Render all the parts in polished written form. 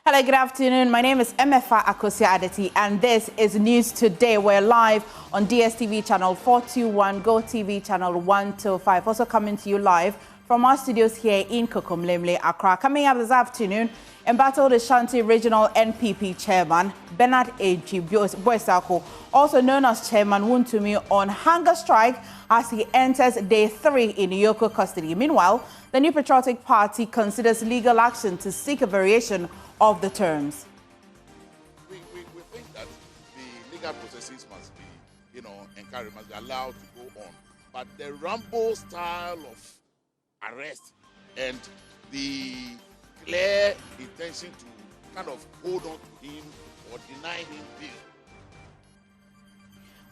Hello, good afternoon. My name is Emefa Akosia Adeti, and this is News Today. We're live on DSTV channel 421, Go TV channel 125. Also coming to you live from our studios here in Kokomlemle, Accra. Coming up this afternoon, embattled Ashanti Regional NPP Chairman Bernard Boisako, also known as Chairman Wontumi, on hunger strike as he enters day 3 in EOCO custody. Meanwhile, the New Patriotic Party considers legal action to seek a variation of the terms. We think that the legal processes must be, encouraged, must be allowed to go on. But the Rambo style of arrest and the clear intention to kind of hold on to him or deny him bail.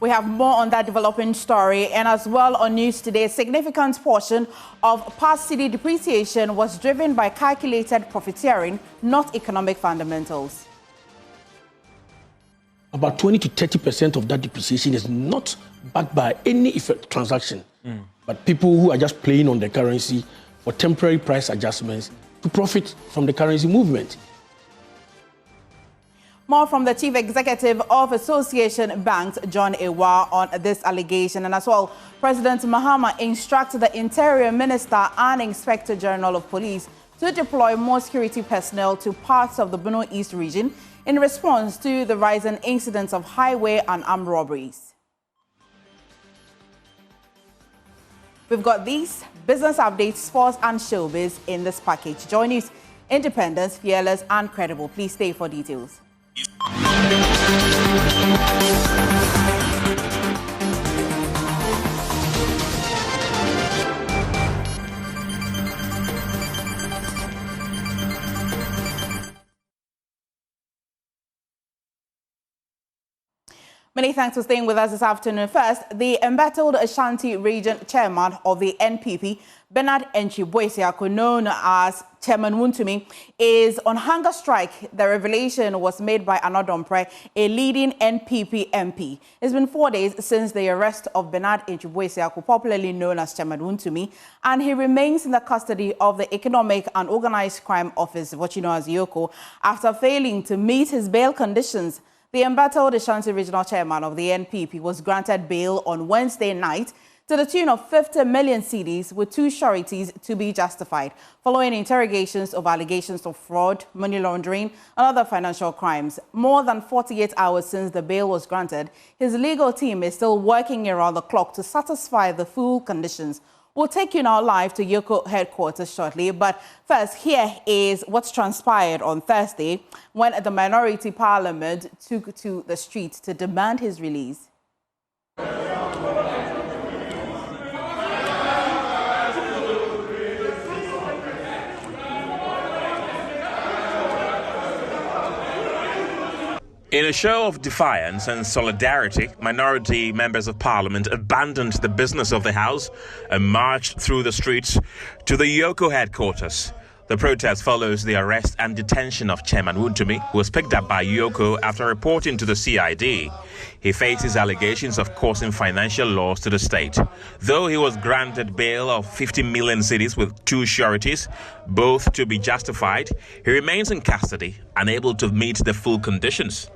We have more on that developing story, and as well on News Today, a significant portion of past cedi depreciation was driven by calculated profiteering, not economic fundamentals. About 20 to 30% of that depreciation is not backed by any effect transaction, but people who are just playing on the currency for temporary price adjustments to profit from the currency movement. More from the Chief Executive of Association Banks, John Ewa, on this allegation. And as well, President Mahama instructed the Interior Minister and Inspector General of Police to deploy more security personnel to parts of the Bono East region in response to the rising incidents of highway and armed robberies. We've got these business updates, sports and showbiz in this package. Join us, independent, fearless and credible. Please stay for details. Many thanks for staying with us this afternoon. First, the embattled Ashanti region chairman of the NPP, Bernard Boisako, known as Chairman Wontumi, is on hunger strike. The revelation was made by Anodompre, a leading NPP MP. It's been 4 days since the arrest of Bernard Boisako, popularly known as Chairman Wontumi, and he remains in the custody of the Economic and Organized Crime Office, what you know as EOCO, after failing to meet his bail conditions. The embattled Ashanti regional chairman of the NPP was granted bail on Wednesday night to the tune of 50 million cedis with 2 sureties to be justified, following interrogations of allegations of fraud, money laundering, and other financial crimes. More than 48 hours since the bail was granted, his legal team is still working around the clock to satisfy the full conditions. We'll take you now live to EOCO headquarters shortly, but first, here is what's transpired on Thursday when the minority parliament took to the streets to demand his release. In a show of defiance and solidarity, minority members of parliament abandoned the business of the House and marched through the streets to the EOCO headquarters. The protest follows the arrest and detention of Chairman Wontumi, who was picked up by EOCO after reporting to the CID. He faces allegations of causing financial loss to the state. Though he was granted bail of 50 million cedis with 2 sureties, both to be justified, he remains in custody, unable to meet the full conditions.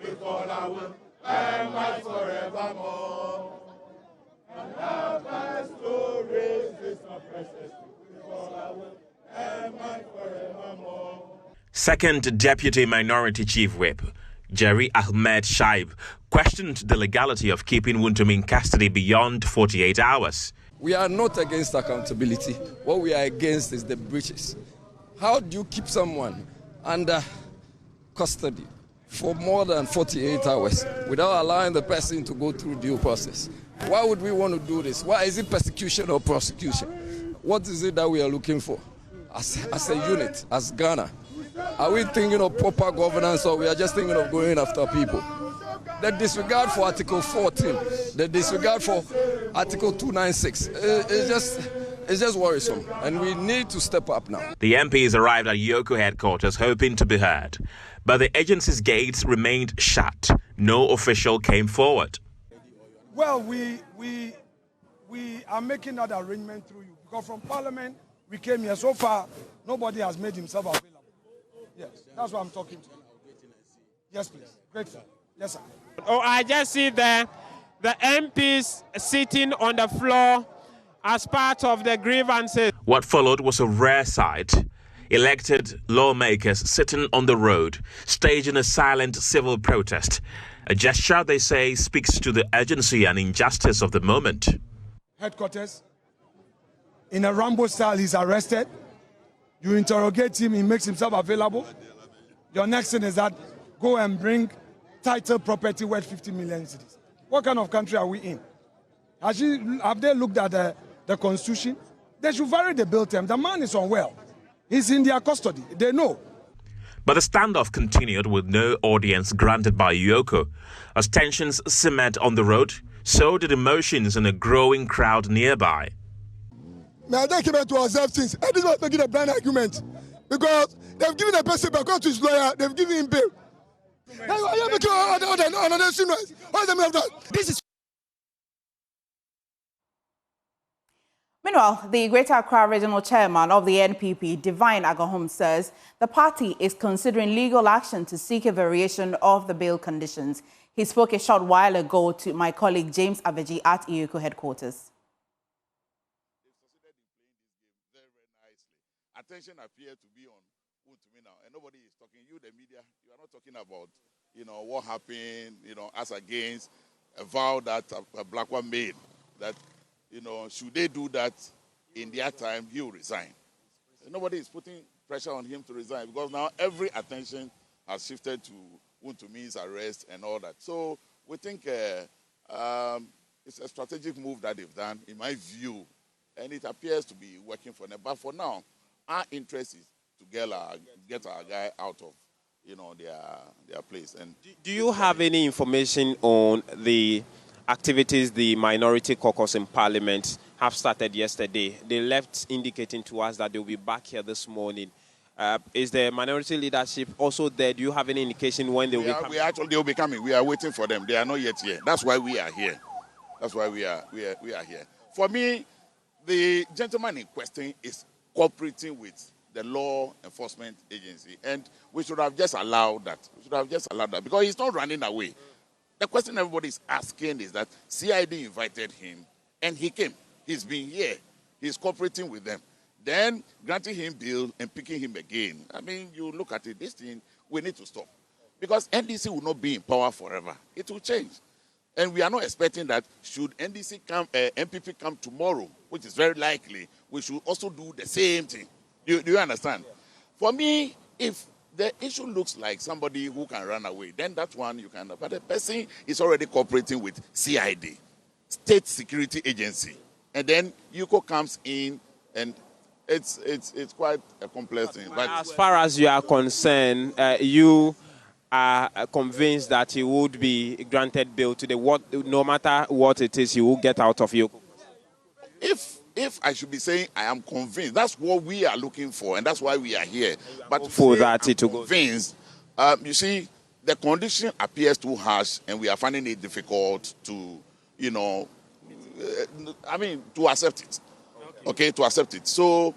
With all I will, and fight forevermore. And have my stories, this oppressors. With all I will, and fight forevermore. Second Deputy Minority Chief Whip, Jerry Ahmed Shaib, questioned the legality of keeping Wontumi in custody beyond 48 hours. We are not against accountability. What we are against is the breaches. How do you keep someone under custody for more than 48 hours without allowing the person to go through due process? Why would we want to do this? Why is it persecution or prosecution? What is it that we are looking for as a unit, as Ghana? Are we thinking of proper governance, or we are just thinking of going after people? The disregard for Article 14, the disregard for Article 296, it's just worrisome, and we need to step up now. The MPs arrived at EOCO headquarters hoping to be heard, but the agency's gates remained shut. No official came forward. Well, we are making that arrangement through you, because from Parliament we came here. So far, nobody has made himself available. Yes. That's what I'm talking to. Yes, please. Grateful. Yes, sir. Oh, I just see the MPs sitting on the floor as part of the grievances. What followed was a rare sight. Elected lawmakers sitting on the road, staging a silent civil protest. A gesture, they say, speaks to the urgency and injustice of the moment. Headquarters, in a Rambo style, he's arrested. You interrogate him, he makes himself available. Your next thing is that go and bring title property worth 50 million cedis. What kind of country are we in? Have they looked at the constitution? They should vary the bill term. The man is unwell. He's in their custody. They know. But the standoff continued with no audience granted by EOCO. As tensions simmered on the road, so did emotions in a growing crowd nearby. May I came to observe things. And this was making a blind argument. Because they've given a person, because to his lawyer, they've given him bail. This is. Meanwhile, the Greater Accra Regional Chairman of the NPP, Divine Agahom, says the party is considering legal action to seek a variation of the bail conditions. He spoke a short while ago to my colleague James Aveji at EOCO headquarters. Attention appears to be on Wontumi now, and nobody is talking. You, the media, you are not talking about, what happened, as against a vow that a black one made, that, should they do that in their time, he will resign. And nobody is putting pressure on him to resign, because now every attention has shifted to Wontumi's arrest and all that. So we think it's a strategic move that they've done, in my view, and it appears to be working for them. But for now, our interest is to get our guy out of, their place. And do you have any information on the activities the minority caucus in Parliament have started yesterday? They left indicating to us that they'll be back here this morning. Is the minority leadership also there? Do you have any indication when they will be coming? They will be coming. We are waiting for them. They are not yet here. That's why we are here. That's why we are here. For me, the gentleman in question is cooperating with the law enforcement agency, and we should have just allowed that. Because he's not running away. The question everybody is asking is that CID invited him, and he came. He's been here. He's cooperating with them. Then granting him bail and picking him again. I mean, you look at it, this thing, we need to stop. Because NDC will not be in power forever. It will change. And we are not expecting that should MPP come tomorrow, which is very likely, we should also do the same thing. Do you understand? For me, if the issue looks like somebody who can run away, then that one you can. But the person is already cooperating with CID, State Security Agency, and then EOCO comes in, and it's quite a complex thing. But as far as you are concerned, you are convinced that he would be granted bail today. No matter what it is, he will get out of EOCO. If I should be saying I am convinced, that's what we are looking for, and that's why we are here. But for that, I'm convinced, you see, the condition appears too harsh, and we are finding it difficult to, to accept it. Okay, to accept it. So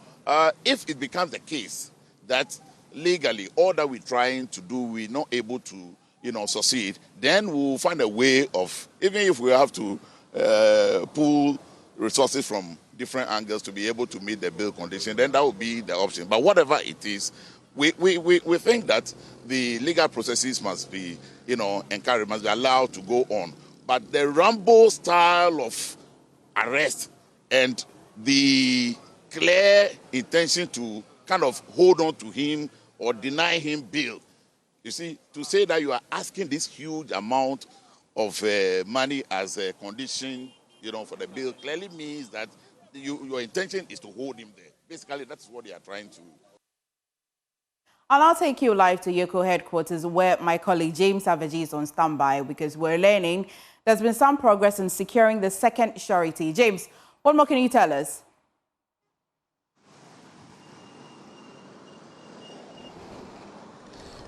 if it becomes the case that legally all that we're trying to do, we're not able to, succeed, then we'll find a way of, even if we have to pull resources from different angles to be able to meet the bail condition, then that would be the option. But whatever it is, we think that the legal processes must be, encouraged, must be allowed to go on. But the Rambo style of arrest and the clear intention to kind of hold on to him or deny him bail, you see, to say that you are asking this huge amount of money as a condition, for the bill, clearly means that your intention is to hold him there. Basically, that's what they are trying to. And I'll take you live to EOCO headquarters, where my colleague James Aveji is on standby, because we're learning there's been some progress in securing the second surety. James, what more can you tell us?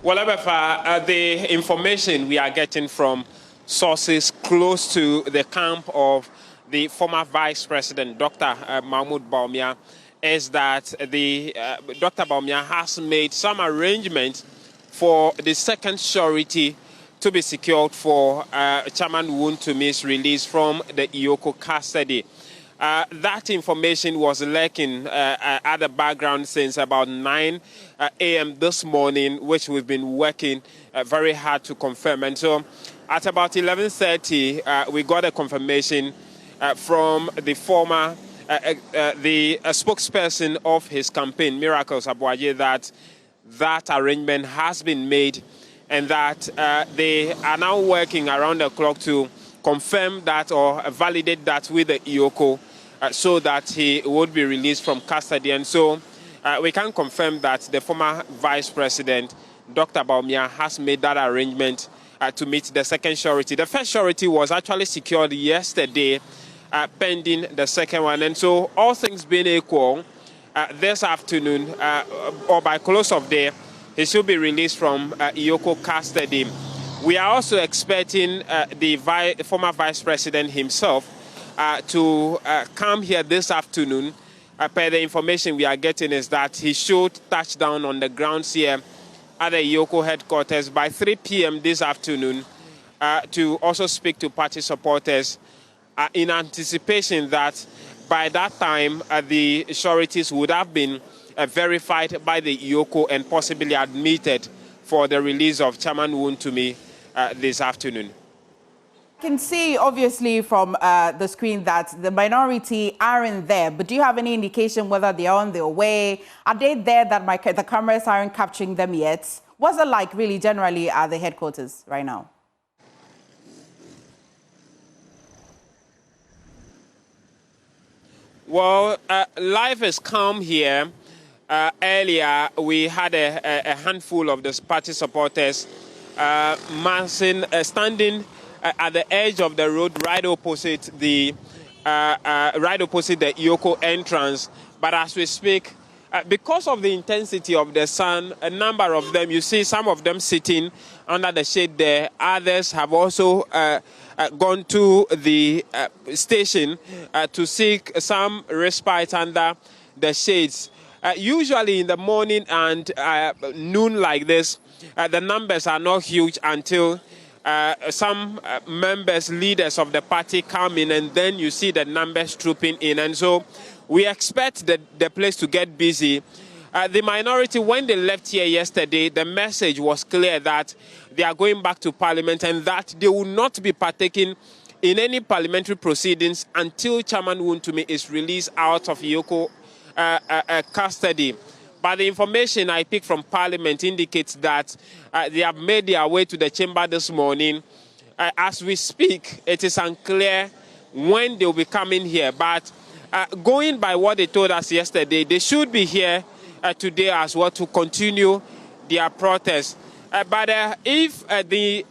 Well, Abefa, the information we are getting from sources close to the camp of the former Vice President, Dr. Mahmoud Bawumia, is that Dr. Bawumia has made some arrangements for the second surety to be secured for Chairman Wontumi's release from the EOCO custody. That information was lurking at the background since about 9 a.m. this morning, which we've been working very hard to confirm. And so at about 11:30, we got a confirmation from the former spokesperson of his campaign, Miracles Abuaje, that arrangement has been made and that they are now working around the clock to confirm that or validate that with the EOCO so that he would be released from custody. And so we can confirm that the former Vice President, Dr. Bawumia, has made that arrangement to meet the second surety. The first surety was actually secured yesterday, pending the second one. And so all things being equal, this afternoon, or by close of day, he should be released from EOCO custody. We are also expecting the former Vice President himself to come here this afternoon. Per the information we are getting is that he should touch down on the grounds here at the EOCO headquarters by 3 p.m. this afternoon to also speak to party supporters in anticipation that by that time the sureties would have been verified by the EOCO and possibly admitted for the release of Chairman Wontumi this afternoon. I can see, obviously, from the screen that the minority aren't there, but do you have any indication whether they are on their way? Are they there that the cameras aren't capturing them yet? What's it like, really, generally, at the headquarters right now? Well, life is calm here. Earlier, we had a handful of the party supporters standing at the edge of the road, right opposite the EOCO entrance. But as we speak, because of the intensity of the sun, a number of them, you see some of them sitting under the shade there. Others have also gone to the station to seek some respite under the shades. Usually in the morning and noon like this, the numbers are not huge until some members, leaders of the party come in, and then you see the numbers trooping in. And so we expect the place to get busy. The minority, when they left here yesterday, the message was clear that they are going back to Parliament and that they will not be partaking in any parliamentary proceedings until Chairman Wontumi is released out of EOCO custody. But the information I picked from Parliament indicates that they have made their way to the chamber this morning. As we speak, it is unclear when they will be coming here. But going by what they told us yesterday, they should be here today as well to continue their protest. But if the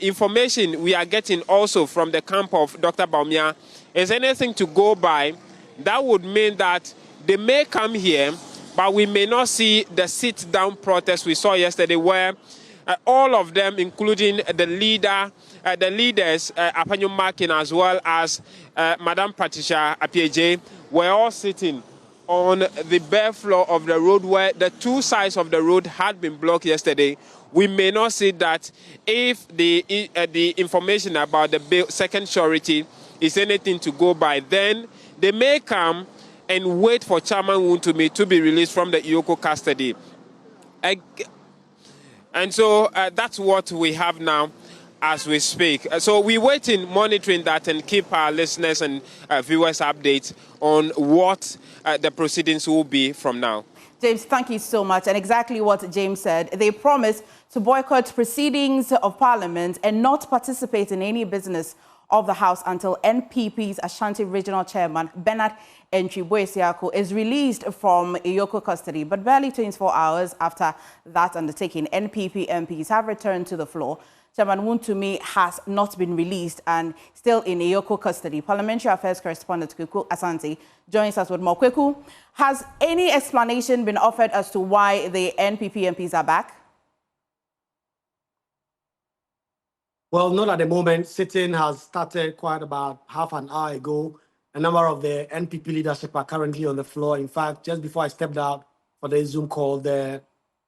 information we are getting also from the camp of Dr. Bawumia is anything to go by, that would mean that they may come here, but we may not see the sit-down protest we saw yesterday, where all of them, including the leaders, Apanyo Makin, as well as Madam Patricia Apieje, were all sitting on the bare floor of the road where the two sides of the road had been blocked yesterday. We may not see that if the information about the second surety is anything to go by, then they may come and wait for Chairman Wontumi to be released from the EOCO custody. And so that's what we have now as we speak. So we're waiting, monitoring that, and keep our listeners and viewers updated on what the proceedings will be from now. James, thank you so much. And exactly what James said, they promised to boycott proceedings of Parliament and not participate in any business of the House until NPP's Ashanti Regional Chairman, Bernard Enchiboesiako, is released from EOCO custody. But barely 24 hours after that undertaking, NPP MPs have returned to the floor. Chairman Wontumi has not been released and still in EOCO custody. Parliamentary Affairs correspondent Kweku Asante joins us with more. Kweku, has any explanation been offered as to why the NPP MPs are back? Well, not at the moment. Sitting has started quite about half an hour ago. A number of the NPP leadership are currently on the floor. In fact, just before I stepped out for the Zoom call, the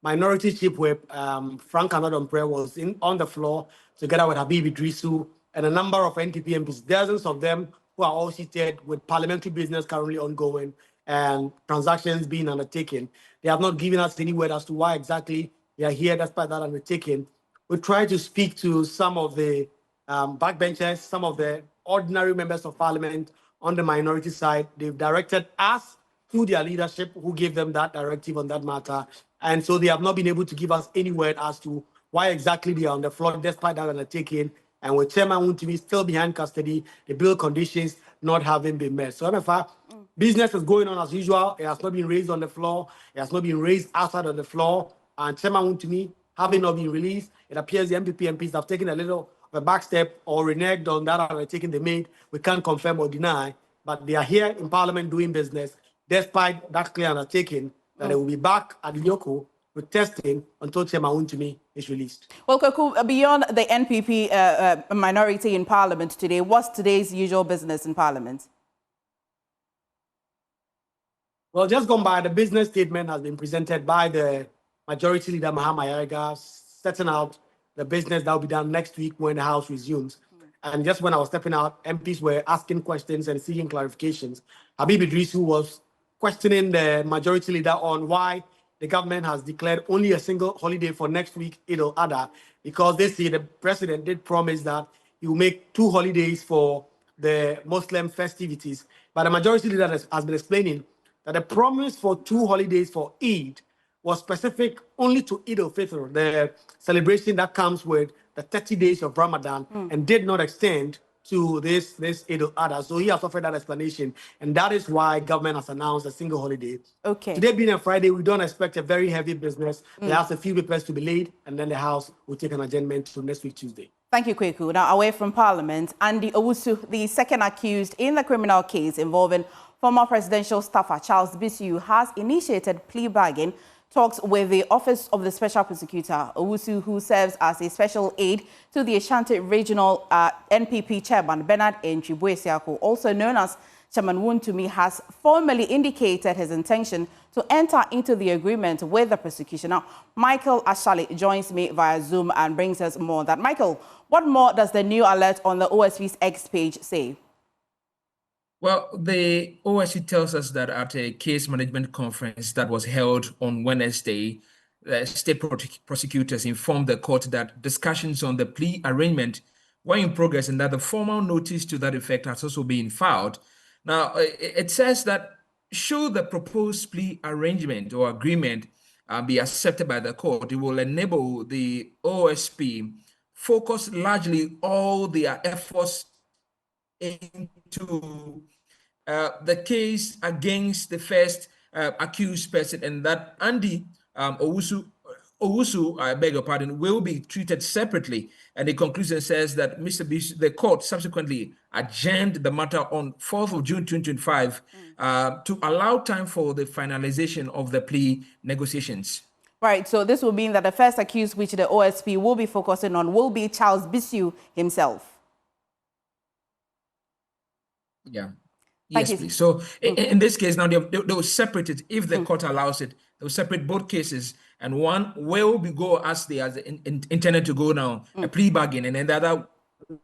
Minority Chief Whip, Frank Anodonpre, was on the floor together with Habib Idrisu and a number of NPP MPs, dozens of them who are all seated with parliamentary business currently ongoing and transactions being undertaken. They have not given us any word as to why exactly they are here despite that undertaking. We try to speak to some of the backbenchers, some of the ordinary members of parliament on the minority side. They've directed us to their leadership who gave them that directive on that matter. And so they have not been able to give us any word as to why exactly they are on the floor despite that undertaking. And with Chairman Wontumi still behind custody, the bill conditions not having been met. So MFA, business is going on as usual. It has not been raised on the floor. It has not been raised outside of the floor. And Chairman Wontumi, having not been released, it appears the MPP MPs have taken a little of a back step or reneged on that undertaking they made. We can't confirm or deny, but they are here in Parliament doing business despite that clear undertaking that they will be back at EOCO with testing until Chairman Wontumi is released. Well, Kwaku, beyond the NPP minority in Parliament today, what's today's usual business in Parliament? Well, just gone by, the business statement has been presented by the Majority Leader Mahama Yarega, setting out the business that will be done next week when the House resumes. And just when I was stepping out, MPs were asking questions and seeking clarifications. Habib Idrisu was questioning the Majority Leader on why the government has declared only a single holiday for next week, Eid al-Adha, because they say the president did promise that he will make 2 holidays for the Muslim festivities. But the Majority Leader has been explaining that the promise for 2 holidays for Eid was specific only to Eid al-Fitr, the celebration that comes with the 30 days of Ramadan, and did not extend to this Eid al-Adha. So he has offered that explanation, and that is why government has announced a single holiday. Okay. Today being a Friday, we don't expect a very heavy business. There are a few papers to be laid, and then the House will take an adjournment to next week, Tuesday. Thank you, Kweku. Now, away from Parliament, Andy Owusu, the second accused in the criminal case involving former presidential staffer Charles Bisu, has initiated plea bargain talks with the Office of the Special Prosecutor. Owusu, who serves as a special aide to the Ashanti Regional NPP Chairman Bernard Enchiboesiako, also known as Chairman Wontumi, has formally indicated his intention to enter into the agreement with the prosecution. Now, Michael Ashali joins me via Zoom and brings us more on that. Michael, what more does the new alert on the OSP's X page say? Well, the OSC tells us that at a case management conference that was held on Wednesday, state prosecutors informed the court that discussions on the plea arrangement were in progress and that the formal notice to that effect has also been filed. Now, it says that should the proposed plea arrangement or agreement be accepted by the court, it will enable the OSP focus largely all their efforts into the case against the first accused person, and that Andy Owusu, I beg your pardon, will be treated separately. And the conclusion says that the court subsequently adjourned the matter on 4th of June 2025 to allow time for the finalization of the plea negotiations. Right, so this will mean that the first accused which the OSP will be focusing on will be Charles Bisu himself. Yeah. Yes, please. So in this case, now they will separate it. If the court allows it, they will separate both cases, and one will go as they are intended to go now, a plea bargain, and then the other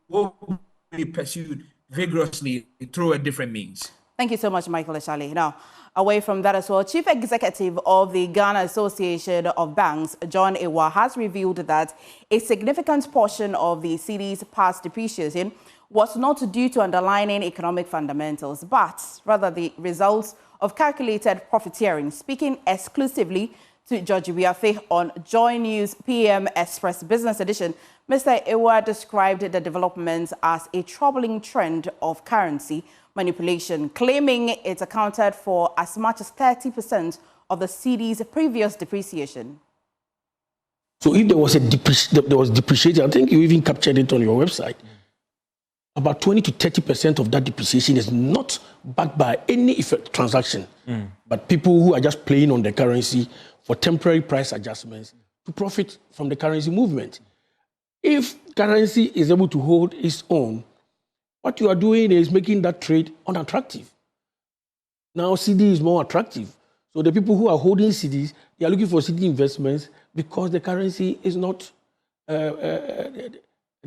will be pursued vigorously through a different means. Thank you so much, Michael Ashali. Now, away from that as well, Chief Executive of the Ghana Association of Banks, John Ewa, has revealed that a significant portion of the cedi's past depreciation was not due to underlying economic fundamentals, but rather the results of calculated profiteering. Speaking exclusively to George Biafe on Joy News PM Express Business Edition, Mr. Ewa described the developments as a troubling trend of currency manipulation, claiming it accounted for as much as 30% of the cedi's previous depreciation. So if there was depreciation, I think you even captured it on your website. About 20 to 30% of that depreciation is not backed by any effect transaction, but people who are just playing on the currency for temporary price adjustments to profit from the currency movement. If currency is able to hold its own, what you are doing is making that trade unattractive. Now CD is more attractive. So the people who are holding cedis, they are looking for cedi investments because the currency is not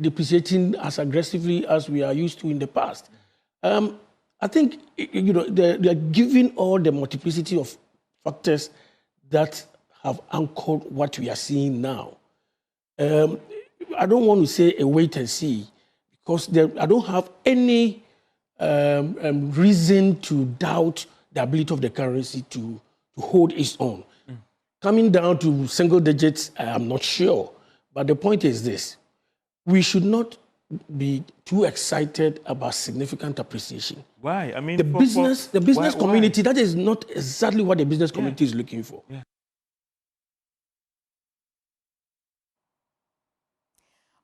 depreciating as aggressively as we are used to in the past. I think they are giving all the multiplicity of factors that have anchored what we are seeing now. I don't want to say a wait and see because I don't have any reason to doubt the ability of the currency to hold its own. Coming down to single digits, I'm not sure. But the point is this. We should not be too excited about significant appreciation. Why? I mean, the business community, why? That is not exactly what the business community is looking for. Yeah.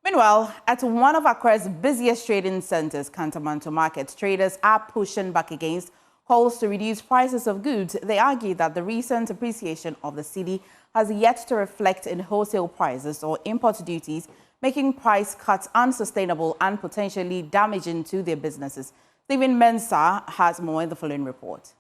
Meanwhile, at one of Accra's busiest trading centers, Kantamanto Market, traders are pushing back against calls to reduce prices of goods. They argue that the recent appreciation of the cedi has yet to reflect in wholesale prices or import duties, making price cuts unsustainable and potentially damaging to their businesses. Stephen Mensah has more in the following report.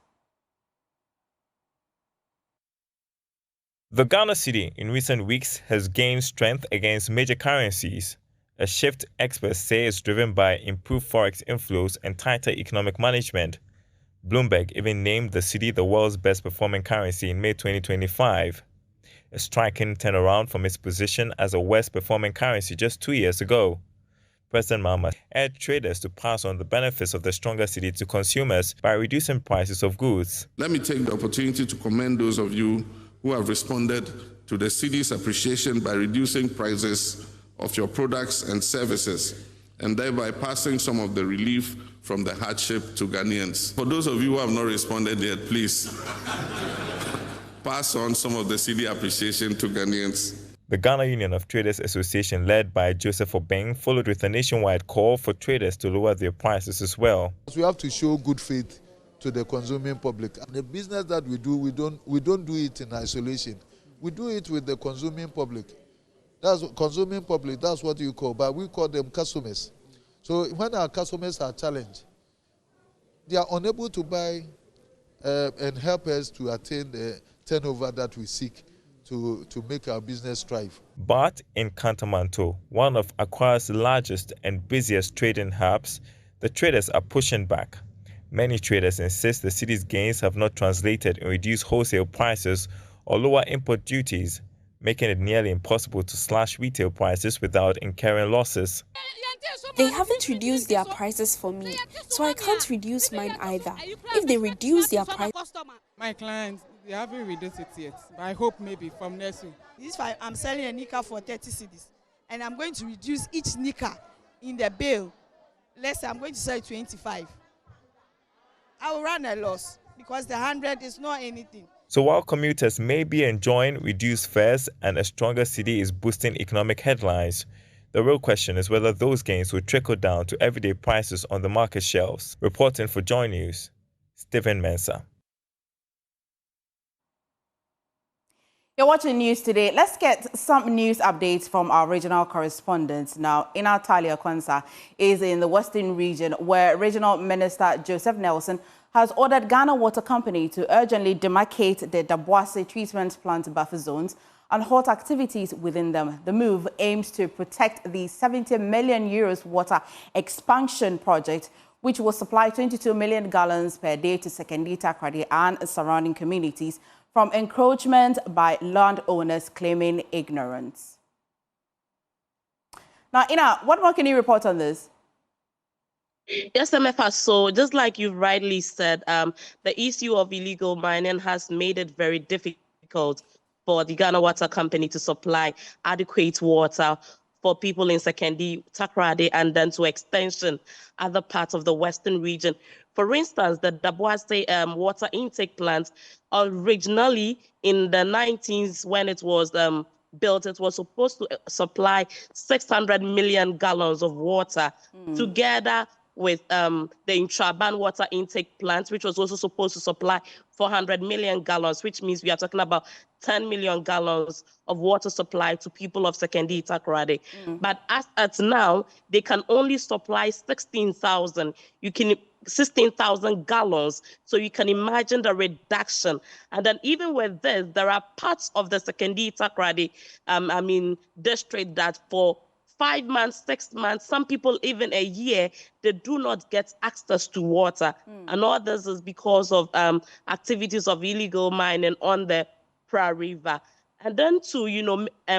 The Ghana cedi in recent weeks has gained strength against major currencies, a shift experts say is driven by improved forex inflows and tighter economic management. Bloomberg even named the cedi the world's best performing currency in May 2025, a striking turnaround from its position as a worst performing currency just 2 years ago. President Mahama urged traders to pass on the benefits of the stronger cedi to consumers by reducing prices of goods. Let me take the opportunity to commend those of you who have responded to the cedi's appreciation by reducing prices of your products and services, and thereby passing some of the relief from the hardship to Ghanaians. For those of you who have not responded yet, please pass on some of the cedi appreciation to Ghanaians. The Ghana Union of Traders Association, led by Joseph Obeng, followed with a nationwide call for traders to lower their prices as well. We have to show good faith to the consuming public. The business that we do, we don't do it in isolation. We do it with the consuming public. That's consuming public, that's what you call, but we call them customers. So when our customers are challenged, they are unable to buy and help us to attain the turnover that we seek to make our business thrive. But in Kantamanto, one of Accra's largest and busiest trading hubs, the traders are pushing back. Many traders insist the cedi's gains have not translated in reduced wholesale prices or lower import duties, making it nearly impossible to slash retail prices without incurring losses. They haven't reduced their prices for me, so I can't reduce mine either. If they reduce their price... My clients, they haven't reduced it yet, but I hope maybe from next week. If I'm selling a nika for 30 cedis, and I'm going to reduce each nika in the bill, let's say I'm going to sell 25. I will run a loss because the 100 is not anything. So while commuters may be enjoying reduced fares and a stronger cedi is boosting economic headlines, the real question is whether those gains will trickle down to everyday prices on the market shelves. Reporting for Joy News, Stephen Mensah. You're watching news today. Let's get some news updates from our regional correspondents. Now, Inatalia Kwanza is in the Western region, where Regional Minister Joseph Nelson has ordered Ghana Water Company to urgently demarcate the Daboase treatment plant buffer zones and halt activities within them. The move aims to protect the 70 million euros water expansion project, which will supply 22 million gallons per day to Sekondi, Takoradi and surrounding communities from encroachment by landowners claiming ignorance. Now, Ina, what more can you report on this? Yes, MFA. So just like you rightly said, the issue of illegal mining has made it very difficult for the Ghana Water Company to supply adequate water for people in Sekondi, Takoradi, and then to extension other parts of the Western region. For instance, the Daboase water intake plant, originally in the 1990s when it was built, it was supposed to supply 600 million gallons of water together with the Intraban water intake plant, which was also supposed to supply 400 million gallons, which means we are talking about 10 million gallons of water supply to people of Sekondi, Takoradi. But as at now, they can only supply 16,000. You can 16,000 gallons. So you can imagine the reduction. And then even with this, there are parts of the Sekondi Takoradi, district that for 5 months, 6 months, some people even a year, they do not get access to water. And all this is because of activities of illegal mining on the Pra River. And then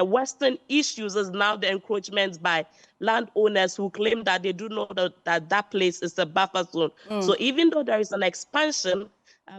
Western issues is now the encroachment by landowners who claim that they do know that place is a buffer zone. So even though there is an expansion,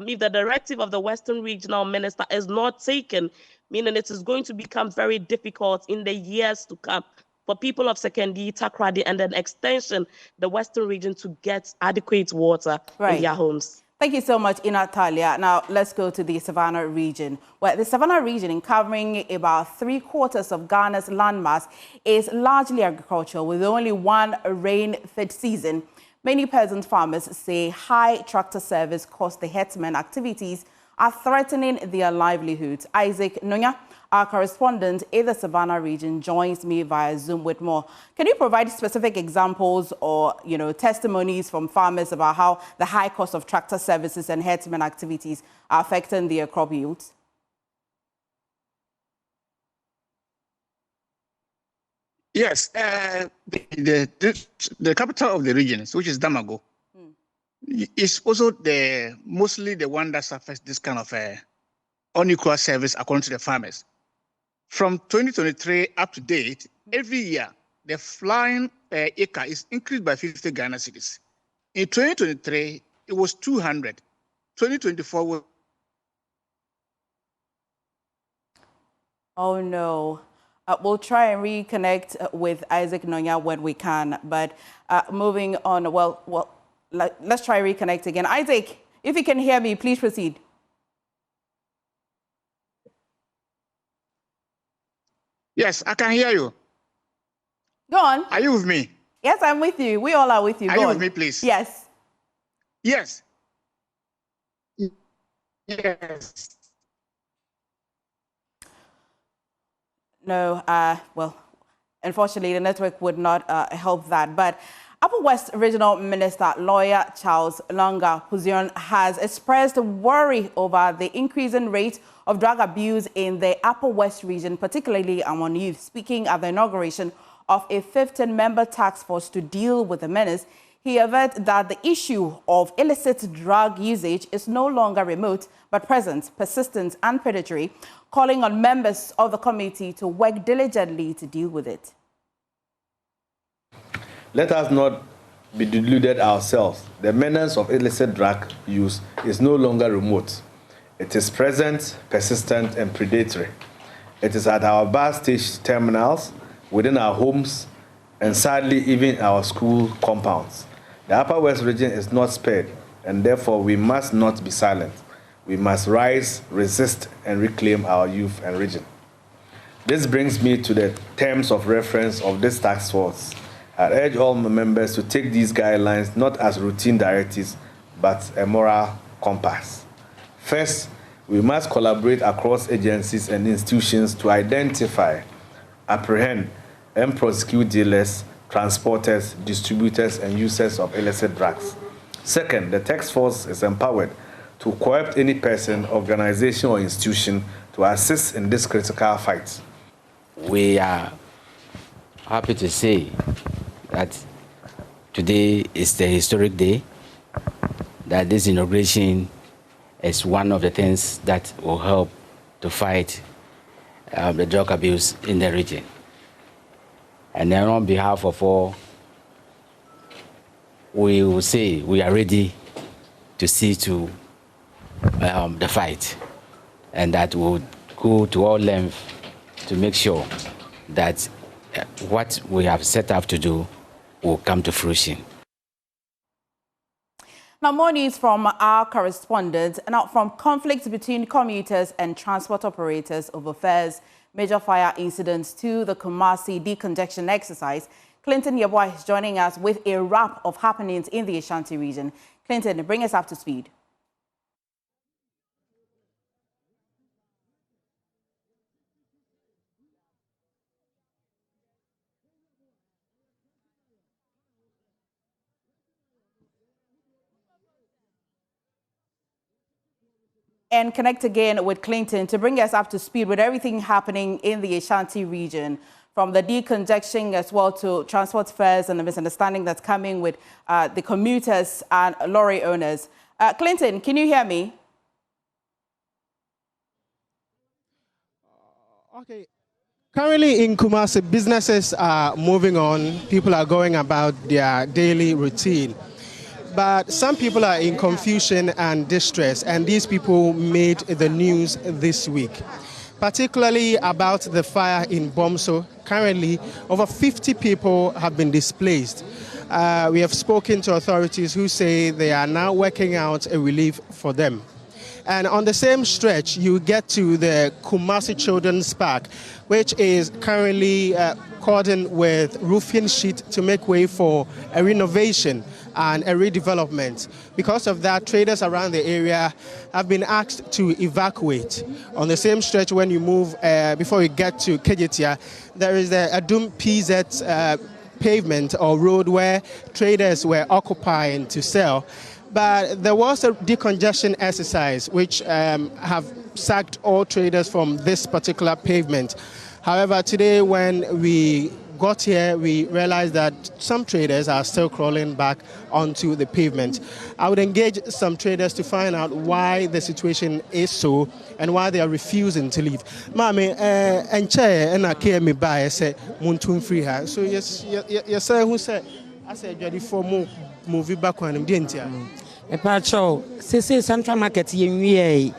if the directive of the Western Regional Minister is not taken, meaning it is going to become very difficult in the years to come for people of Sekondi, Takoradi, and then extension, the Western region to get adequate water in their homes. Thank you so much, Natalia. Now, let's go to the Savannah region, where the Savannah region, covering about 3/4 of Ghana's landmass, is largely agricultural, with only one rain-fed season. Many peasant farmers say high tractor service cost the herdsmen activities are threatening their livelihoods. Isaac Nonya, our correspondent in the Savannah region, joins me via Zoom with more. Can you provide specific examples or, testimonies from farmers about how the high cost of tractor services and herdsmen activities are affecting their crop yields? Yes, the capital of the region, which is Damago, is also mostly the one that suffers this kind of unequal service according to the farmers. From 2023 up to date, every year, the flying acre is increased by 50 Ghana cedis. In 2023, it was 200. 2024 was... Oh, no. We'll try and reconnect with Isaac Nonya when we can. But moving on, let's try reconnect again. Isaac, if you can hear me, please proceed. Yes, I can hear you. Go on. Are you with me? Yes, I'm with you. We all are with you. Are Go you on. with me, please? Yes. Yes. Yes. No, unfortunately, the network would not help that. But Upper West Regional Minister, lawyer Charles Langa Puzion, has expressed worry over the increasing rate of drug abuse in the Upper West region, particularly among youth. Speaking at the inauguration of a 15-member task force to deal with the menace, he averred that the issue of illicit drug usage is no longer remote, but present, persistent, and predatory, calling on members of the committee to work diligently to deal with it. Let us not be deluded ourselves. The menace of illicit drug use is no longer remote. It is present, persistent, and predatory. It is at our bus station terminals, within our homes, and sadly, even our school compounds. The Upper West region is not spared, and therefore we must not be silent. We must rise, resist, and reclaim our youth and region. This brings me to the terms of reference of this task force. I urge all members to take these guidelines not as routine directives, but a moral compass. First, we must collaborate across agencies and institutions to identify, apprehend, and prosecute dealers, transporters, distributors, and users of illicit drugs. Second, the task force is empowered to co-opt any person, organization, or institution to assist in this critical fight. We are happy to say that today is the historic day, that this inauguration is one of the things that will help to fight the drug abuse in the region. And then on behalf of all, we will say we are ready to see to the fight, and that will go to all length to make sure that what we have set out to do will come to fruition. Now, more news from our correspondent. Now, from conflicts between commuters and transport operators over fares, major fire incidents to the Kumasi decongestion exercise, Clinton Yeboah is joining us with a wrap of happenings in the Ashanti region. Clinton, bring us up to speed. and connect again with Clinton to bring us up to speed with everything happening in the Ashanti region, from the decongestion as well to transport fares and the misunderstanding that's coming with the commuters and lorry owners. Clinton, can you hear me? Okay. Currently in Kumasi, businesses are moving on. People are going about their daily routine. But some people are in confusion and distress, and these people made the news this week, particularly about the fire in Bomso. Currently, over 50 people have been displaced. We have spoken to authorities who say they are now working out a relief for them. And on the same stretch, you get to the Kumasi Children's Park, which is currently cordoned with roofing sheet to make way for a renovation and a redevelopment. Because of that, traders around the area have been asked to evacuate. On the same stretch, when you move, before you get to Kejetia, there is the Adum PZ pavement or road where traders were occupying to sell. But there was a decongestion exercise which have sacked all traders from this particular pavement. However, today when we got here, we realized that some traders are still crawling back onto the pavement. I would engage some traders to find out why the situation is so and why they are refusing to leave. Mami, enche na ke me ba say muntum free her. So yes say who say I said ready for movie back on him didn't ya? Epacho, sisi Central Market yenwie.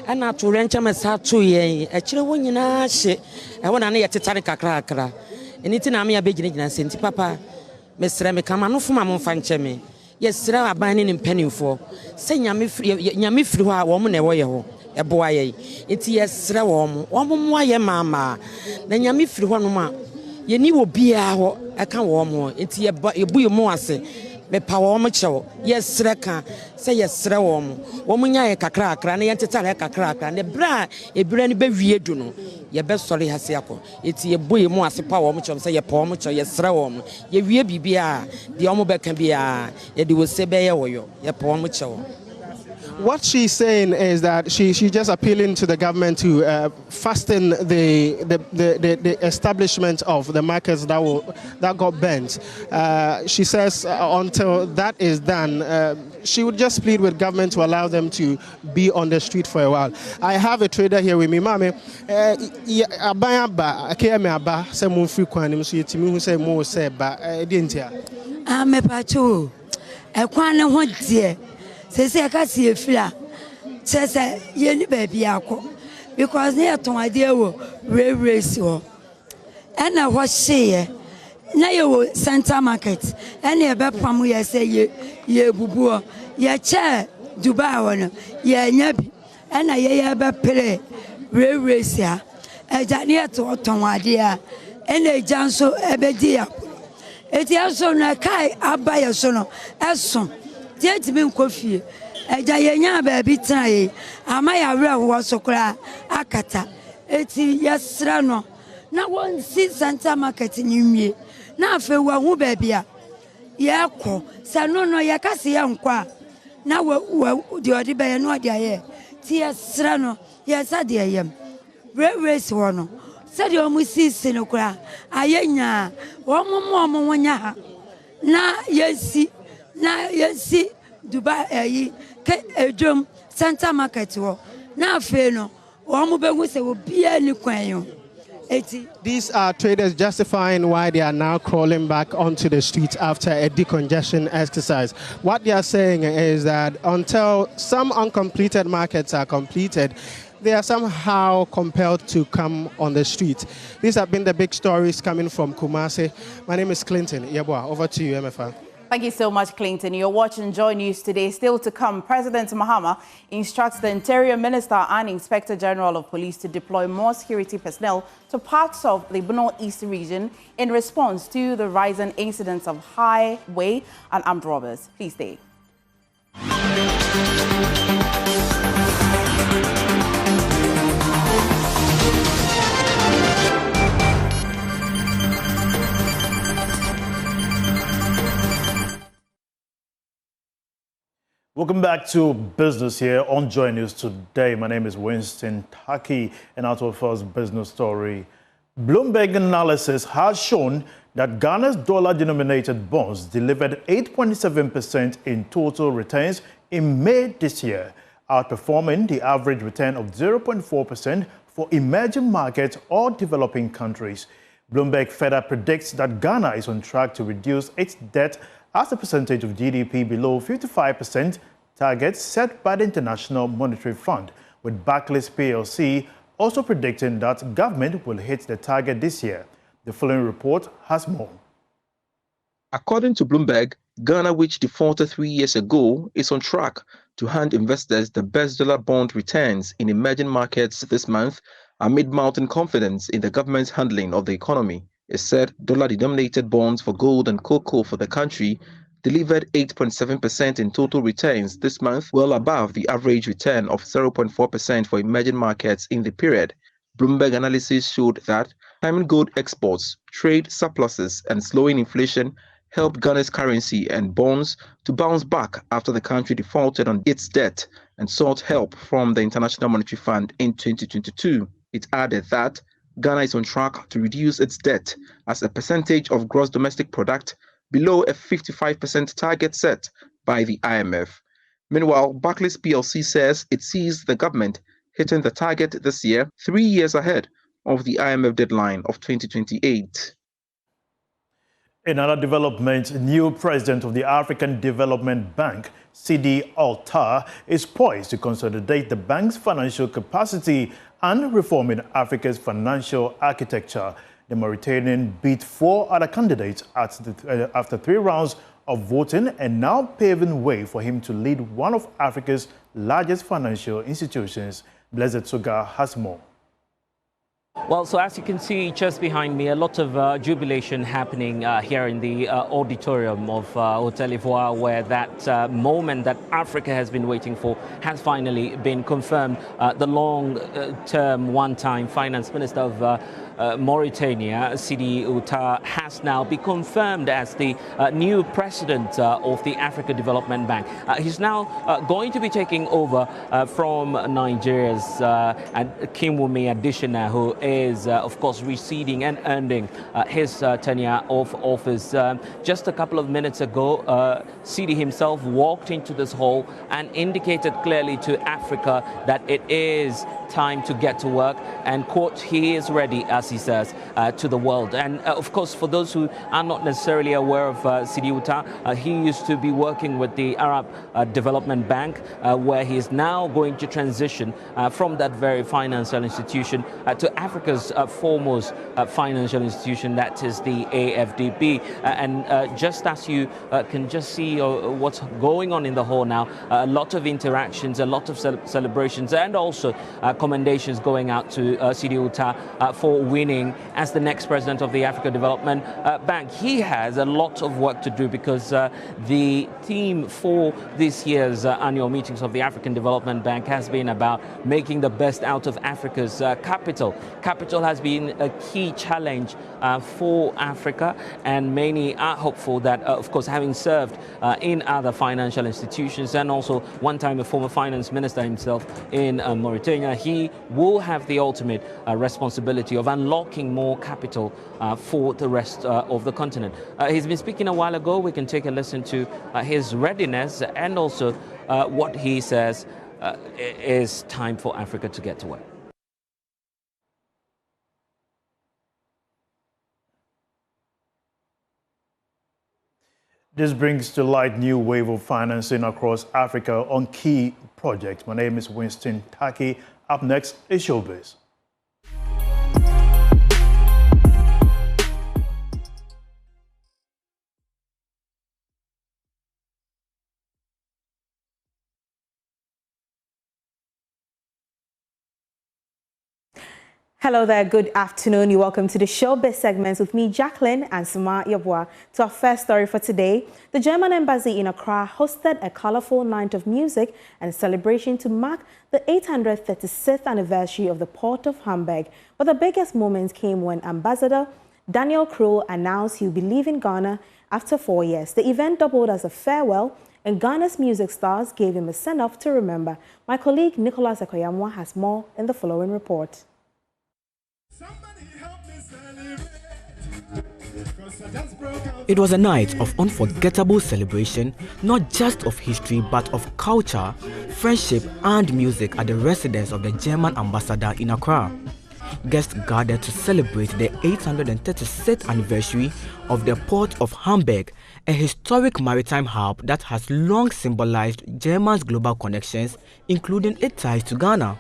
Ana to rencha masato yen. Echire wo nyina hye. E wona na yetetare kakra. Eniti na me abegyina senti papa. Mesre me kama no fuma mo fanche me. Yesre aban ne mpanimfo. Se nyame firi ho a wo mo na wo ye ho. Eboa ye. Enti yesre wo mo aye mama. Na nyame firi ho no ma. Ye ni obia ho aka wo mo. Enti yebu ye mo ase. Me power mo chewo yesre ka se yesre wo mo nya ye kakra na ye tetare kakra ne bra ebira ni be wie du no ye be sori hase akọ eti ye boye mo ase power mo chewo se ye power mo chewo yesre wo mo ye wie bibia de o mo be ka bia ye de wo se be ye wo yo ye power mo chewo. What she's saying is that she's just appealing to the government to fasten the establishment of the markets that got banned. She says until that is done, she would just plead with government to allow them to be on the street for a while. I have a trader here with me, Mami. Abaya akeme aba se mo free kwanim so yetimi hu se mo se ba dientia. Me pacho. E kwan ne ho die. Sese akasi efira sese ye ni baby akọ because ne aton ade wo race wo na ho hye na ye wo Center Market na ye be pam ye se ye bubuo ye che Dubai wono ye nya bi na ye be pere race a eja ne aton ade a na eja nso ebedi ya eti aso na kai abaye so no eso Tietimi nkofie eja yenya ba bi tan ama ya wra wo sokora akata eti yesra no na won si Center Market nyimie na afe wa hu ba bia ye kọ sa no ye kase ye nkwa na wo de odi ba ye no odi aye ti yesra no yesa de yem race wo no se de o mu si no kora ayenya wo mo wonya ha na yesi Dubai ke edom Center Market wo na afe no wo mo be hu se wo bia ni kwan yo. These are traders justifying why they are now crawling back onto the streets after a decongestion exercise. What they are saying is that until some uncompleted markets are completed, they are somehow compelled to come on the street. These have been the big stories coming from Kumasi. My name is Clinton Yeboah. Over to you, MFR. Thank you so much, Clinton. You're watching Joy News today. Still to come, President Mahama instructs the Interior Minister and Inspector General of Police to deploy more security personnel to parts of the Borno East region in response to the rising incidents of highway and armed robbers. Please stay. Welcome back to Business here on Joy News today. My name is Winston Taki, and out of first business story. Bloomberg analysis has shown that Ghana's dollar-denominated bonds delivered 8.7% in total returns in May this year, outperforming the average return of 0.4% for emerging markets or developing countries. Bloomberg further predicts that Ghana is on track to reduce its debt as a percentage of GDP below 55% target set by the International Monetary Fund, with Barclays PLC also predicting that government will hit the target this year. The following report has more. According to Bloomberg, Ghana, which defaulted 3 years ago, is on track to hand investors the best dollar bond returns in emerging markets this month amid mounting confidence in the government's handling of the economy. It said dollar-denominated bonds for gold and cocoa for the country delivered 8.7% in total returns this month, well above the average return of 0.4% for emerging markets in the period. Bloomberg analysis showed that climbing gold exports, trade surpluses, and slowing inflation helped Ghana's currency and bonds to bounce back after the country defaulted on its debt and sought help from the International Monetary Fund in 2022. It added that Ghana is on track to reduce its debt as a percentage of gross domestic product below a 55% target set by the IMF. Meanwhile, Barclays PLC says it sees the government hitting the target this year, 3 years ahead of the IMF deadline of 2028. In other developments, new president of the African Development Bank, Sidi Altar, is poised to consolidate the bank's financial capacity and reforming Africa's financial architecture. The Mauritanian beat 4 other candidates after 3 rounds of voting and now paving way for him to lead one of Africa's largest financial institutions. Blessed Sugar has more. Well, so as you can see just behind me, a lot of jubilation happening here in the auditorium of Hotel Ivoire, where that moment that Africa has been waiting for has finally been confirmed. The long-term, one-time finance minister of Mauritania, Sidi Outa, has now been confirmed as the new president of the Africa Development Bank. He's now going to be taking over from Nigeria's Kinwumi Additional, who is, of course, receding and ending his tenure of office. Just a couple of minutes ago, Sidi himself walked into this hall and indicated clearly to Africa that it is time to get to work, and quote, he is ready, as he says, to the world. And of course, for those who are not necessarily aware of Sidi Outa, he used to be working with the Arab Development Bank, where he is now going to transition from that very financial institution to Africa's foremost financial institution, that is the AFDB. And just as you can just see what's going on in the hall now, a lot of interactions, a lot of celebrations, and also commendations going out to Sidi Outa for winning as the next president of the Africa Development Bank. He has a lot of work to do because the theme for this year's annual meetings of the African Development Bank has been about making the best out of Africa's capital. Capital has been a key challenge for Africa, and many are hopeful that, of course, having served in other financial institutions and also one time a former finance minister himself in Mauritania, he will have the ultimate responsibility of unlocking more capital for the rest of the continent. He's been speaking a while ago. We can take a listen to his readiness and also what he says is time for Africa to get to work. This brings to light new wave of financing across Africa on key projects. My name is Winston Taki. Up next is Showbiz. Hello there, good afternoon. You're welcome to the Showbiz segments with me, Jacqueline and Suma Yabwa. To our first story for today, the German embassy in Accra hosted a colorful night of music and celebration to mark the 836th anniversary of the Port of Hamburg. But the biggest moments came when Ambassador Daniel Krul announced he'll be leaving Ghana after 4 years. The event doubled as a farewell and Ghana's music stars gave him a send-off to remember. My colleague Nicholas Ekoyamwa has more in the following report. It was a night of unforgettable celebration, not just of history but of culture, friendship and music at the residence of the German ambassador in Accra. Guests gathered to celebrate the 836th anniversary of the Port of Hamburg, a historic maritime hub that has long symbolized Germany's global connections, including its ties to Ghana.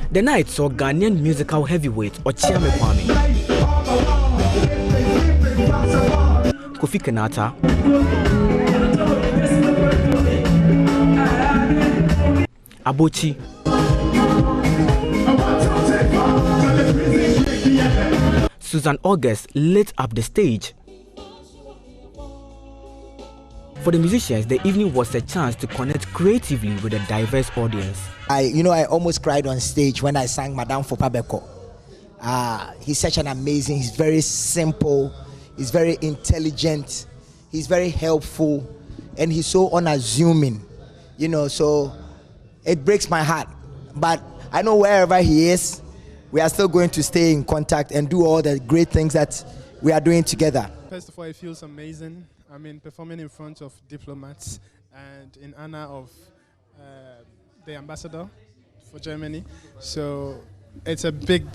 The night saw Ghanaian musical heavyweight Ochiame Kwame, Kofi Kenata, Abochi, Susan August lit up the stage. For the musicians, the evening was a chance to connect creatively with a diverse audience. I almost cried on stage when I sang Madame Fopabeko. He's such an amazing, he's very simple, he's very intelligent, he's very helpful, and he's so unassuming, so it breaks my heart. But I know wherever he is, we are still going to stay in contact and do all the great things that we are doing together. First of all, it feels amazing. Performing in front of diplomats and in honor of the ambassador for Germany. So it's a big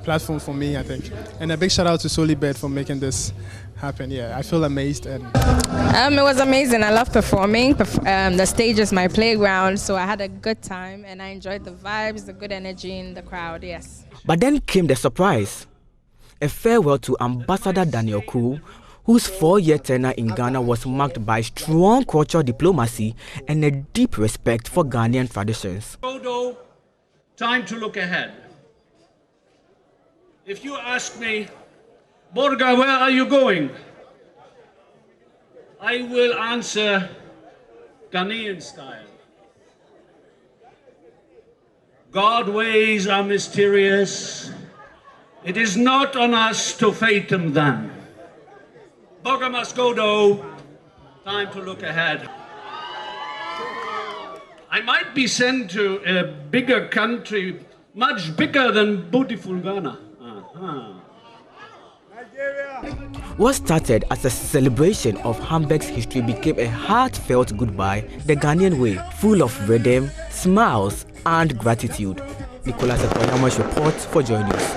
platform for me, I think. And a big shout out to Solibet for making this happen. Yeah, I feel amazed. And it was amazing. I love performing. The stage is my playground, so I had a good time and I enjoyed the vibes, the good energy in the crowd, yes. But then came the surprise. A farewell to Ambassador Daniel Koo, whose 4-year tenure in Ghana was marked by strong cultural diplomacy and a deep respect for Ghanaian traditions. Odo, time to look ahead. If you ask me, Borga, where are you going? I will answer Ghanaian style. God's ways are mysterious. It is not on us to fathom them. Borga must go, though. Time to look ahead. I might be sent to a bigger country, much bigger than beautiful Ghana. What started as a celebration of Hamburg's history became a heartfelt goodbye the Ghanaian way, full of rhythm, smiles, and gratitude. Nicholas Ekoyama's report for Joy News.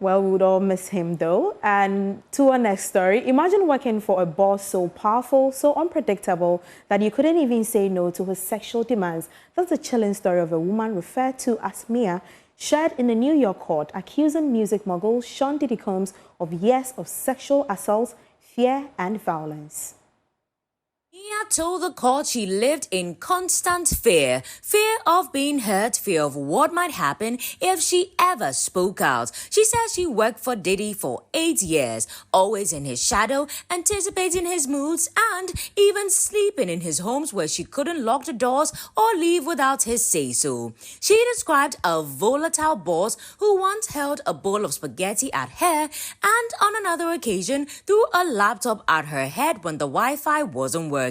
Well, we would all miss him though. And to our next story, imagine working for a boss so powerful, so unpredictable that you couldn't even say no to his sexual demands. That's the chilling story of a woman referred to as Mia, shared in a New York court, accusing music mogul Sean Diddy Combs of years of sexual assault, fear and violence. Mia told the court she lived in constant fear of being hurt, fear of what might happen if she ever spoke out. She says she worked for Diddy for 8 years, always in his shadow, anticipating his moods, and even sleeping in his homes where she couldn't lock the doors or leave without his say-so. She described a volatile boss who once held a bowl of spaghetti at her and on another occasion threw a laptop at her head when the Wi-Fi wasn't working.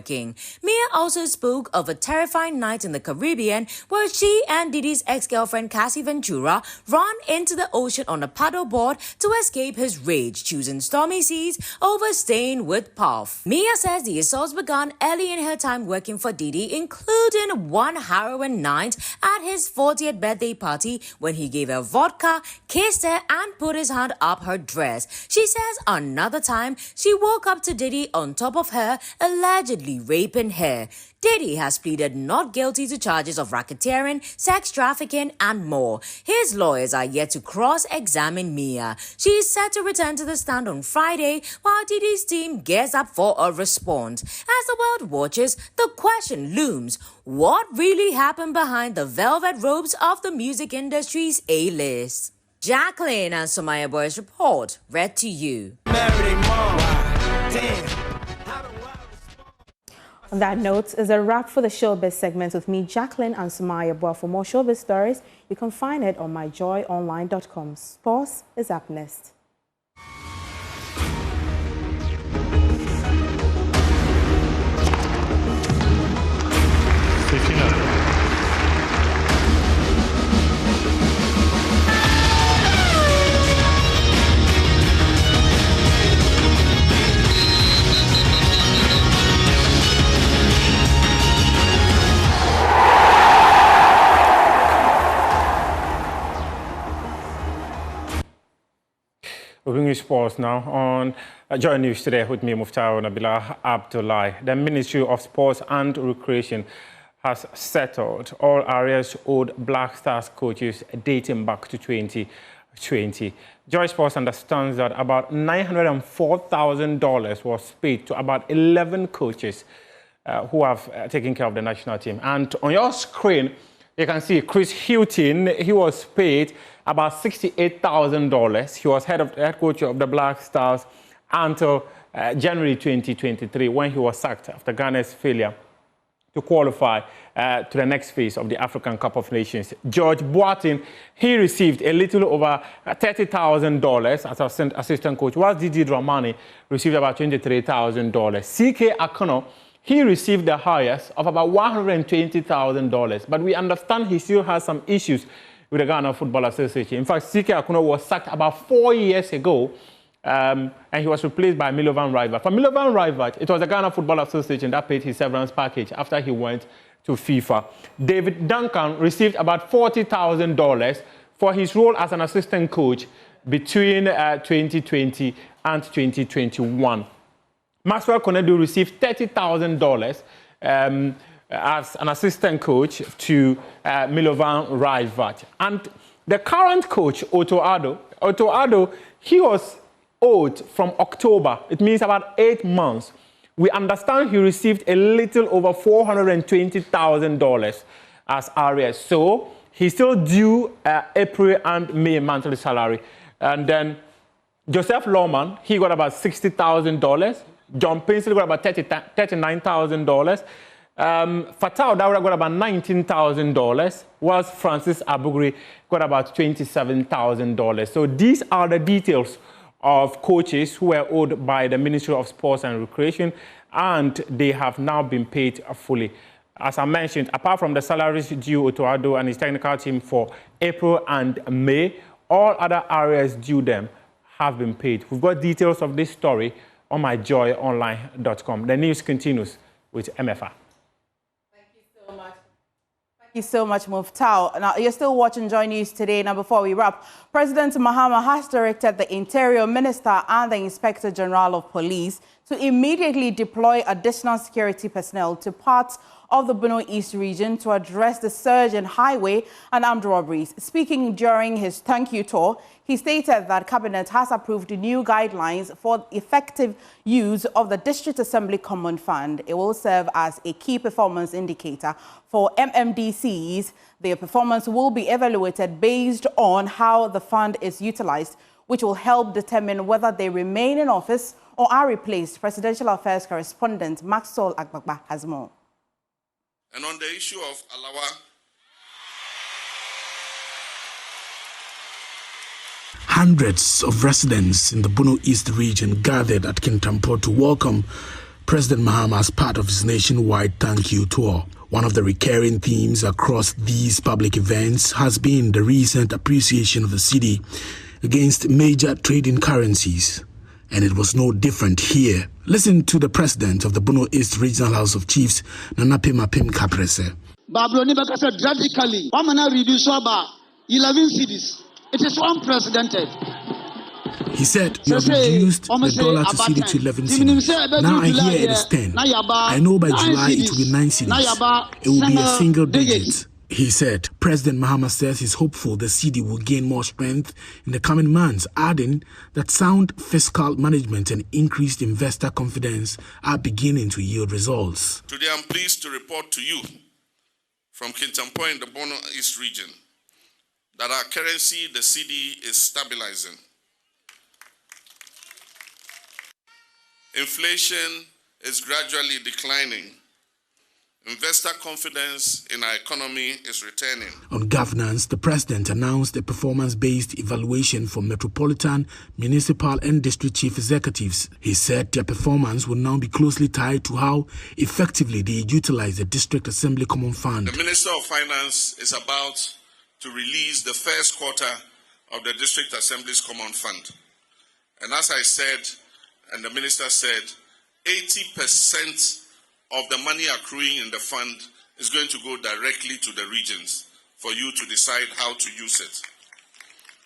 Mia also spoke of a terrifying night in the Caribbean where she and Diddy's ex-girlfriend Cassie Ventura ran into the ocean on a paddleboard to escape his rage, choosing stormy seas over staying with Puff. Mia says the assaults began early in her time working for Diddy, including one harrowing night at his 40th birthday party when he gave her vodka, kissed her, and put his hand up her dress. She says another time she woke up to Diddy on top of her, allegedly raping her. Diddy has pleaded not guilty to charges of racketeering, sex trafficking, and more. His lawyers are yet to cross-examine Mia. She is set to return to the stand on Friday while Diddy's team gears up for a response. As the world watches, the question looms: what really happened behind the velvet robes of the music industry's A-list? Jacqueline and Somaya Boy's report, read to you. On that note, is a wrap for the Showbiz segment with me, Jacqueline and Sumaya Boa. For more Showbiz stories, you can find it on myjoyonline.com. Sports is up next. Christina. We bring you sports now on Joy News today with me, Muftau Nabila Abdullahi. The Ministry of Sports and Recreation has settled all areas owed Black Stars coaches dating back to 2020. Joy Sports understands that about $904,000 was paid to about 11 coaches who have taken care of the national team. And on your screen, you can see Chris Hilton. He was paid about $68,000. He was head coach of the Black Stars until January 2023, when he was sacked after Ghana's failure to qualify to the next phase of the African Cup of Nations. George Boateng, he received a little over $30,000 as assistant coach, while Didi Dramani received about $23,000. CK Akono, he received the highest of about $120,000, but we understand he still has some issues with the Ghana Football Association. In fact, CK Akono was sacked about 4 years ago, and he was replaced by Milovan Raivat. For Milovan Raivat, it was the Ghana Football Association that paid his severance package after he went to FIFA. David Duncan received about $40,000 for his role as an assistant coach between 2020 and 2021. Maxwell Konedu received $30,000 as an assistant coach to Milovan Raivat. And the current coach, Otto Addo, he was owed from October. It means about 8 months. We understand he received a little over $420,000 as arrears. So he's still due April and May monthly salary. And then Joseph Lawman, he got about $60,000. John Pinsley got about $39,000. Fatal Daura got about $19,000, whilst Francis Abugri got about $27,000. So these are the details of coaches who were owed by the Ministry of Sports and Recreation, and they have now been paid fully. As I mentioned, apart from the salaries due to Addo and his technical team for April and May, all other areas due them have been paid. We've got details of this story on myjoyonline.com. The news continues with MFR. Thank you so much, Muftau. Now, you're still watching Joy News today. Now, before we wrap, President Mahama has directed the Interior Minister and the Inspector General of Police to immediately deploy additional security personnel to parts of the Bono East region to address the surge in highway and armed robberies. Speaking during his thank you tour, he stated that Cabinet has approved new guidelines for effective use of the District Assembly Common Fund. It will serve as a key performance indicator for MMDCs. Their performance will be evaluated based on how the fund is utilized, which will help determine whether they remain in office or are replaced. Presidential Affairs Correspondent Maxwell Agbagba has more. And on the issue of Alawa, hundreds of residents in the Bono East region gathered at Kintampo to welcome President Mahama as part of his nationwide thank you tour. One of the recurring themes across these public events has been the recent appreciation of the city against major trading currencies. And it was no different here. Listen to the president of the Bono East Regional House of Chiefs, Nana Pema Pim Kaprese. Babloni Bakasa drastically, Wamana reduce about 11 cities. It is unprecedented. He said, you have reduced the dollar to cedi to 11 cities. Now I hear it is 10. I know by July it will be 9 cities. It will be a single digit. He said, President Mahama says he's hopeful the cedi will gain more strength in the coming months, adding that sound fiscal management and increased investor confidence are beginning to yield results. Today I'm pleased to report to you from Kintampo in the Bono East region that our currency, the cedi, is stabilizing. Inflation is gradually declining, Investor confidence in our economy is returning. On governance, the president announced a performance-based evaluation for metropolitan, municipal and district chief executives. He said their performance will now be closely tied to how effectively they utilize the District Assembly Common Fund. The Minister of Finance is about to release the first quarter of the District Assembly's Common Fund. And as I said, and the Minister said, 80% of the money accruing in the fund is going to go directly to the regions for you to decide how to use it.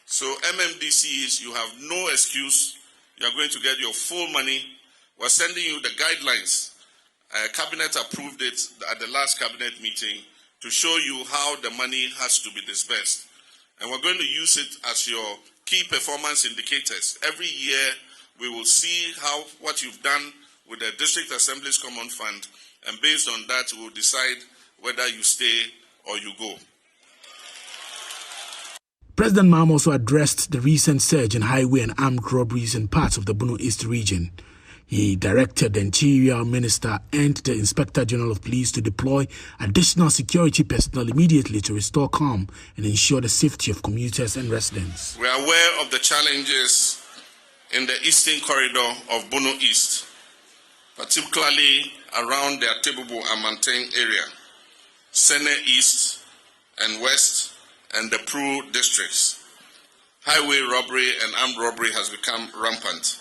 So MMDCs, you have no excuse. You are going to get your full money. We're sending you the guidelines. Cabinet approved it at the last cabinet meeting to show you how the money has to be disbursed. And we're going to use it as your key performance indicators. Every year we will see what you've done with the District Assembly's Common Fund, and based on that, we'll decide whether you stay or you go. President Mahama also addressed the recent surge in highway and armed robberies in parts of the Bono East region. He directed the Interior Minister and the Inspector General of Police to deploy additional security personnel immediately to restore calm and ensure the safety of commuters and residents. We are aware of the challenges in the eastern corridor of Bono East, particularly around the Atebubu and Manteng area, Sene East and West, and the Pru districts. Highway robbery and armed robbery has become rampant.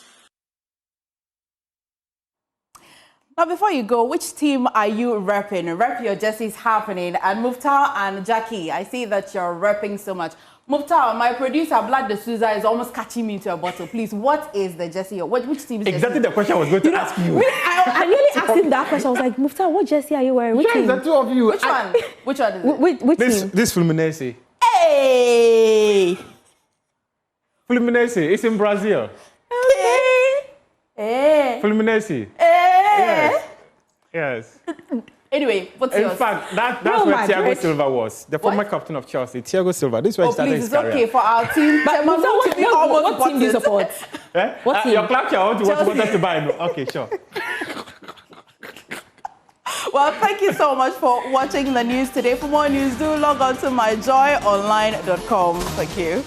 Now, before you go, which team are you repping? Rep your jerseys happening. And Muftar and Jackie, I see that you're repping so much. Muftar, my producer, Vlad de Souza, is almost catching me into a bottle. Please, what is the jersey? Which team is exactly the question I was going to ask you. I really asked him that question. I was like, Muftar, what jersey are you wearing? Which team? The two of you. Which one? Which one is it? Which team? This Fluminense. Hey! Fluminense. It's in Brazil. Hey! Fluminense. Hey! Yes. Anyway, what's yours? In fact, that's where Thiago Silva was, the former captain of Chelsea. Thiago Silva. This is where he started his career. Please, it's okay for our team. But what team do you support? What team? Your club, what wanted to buy. No. Okay, sure. Well, thank you so much for watching the news today. For more news, do log on to myjoyonline.com. Thank you.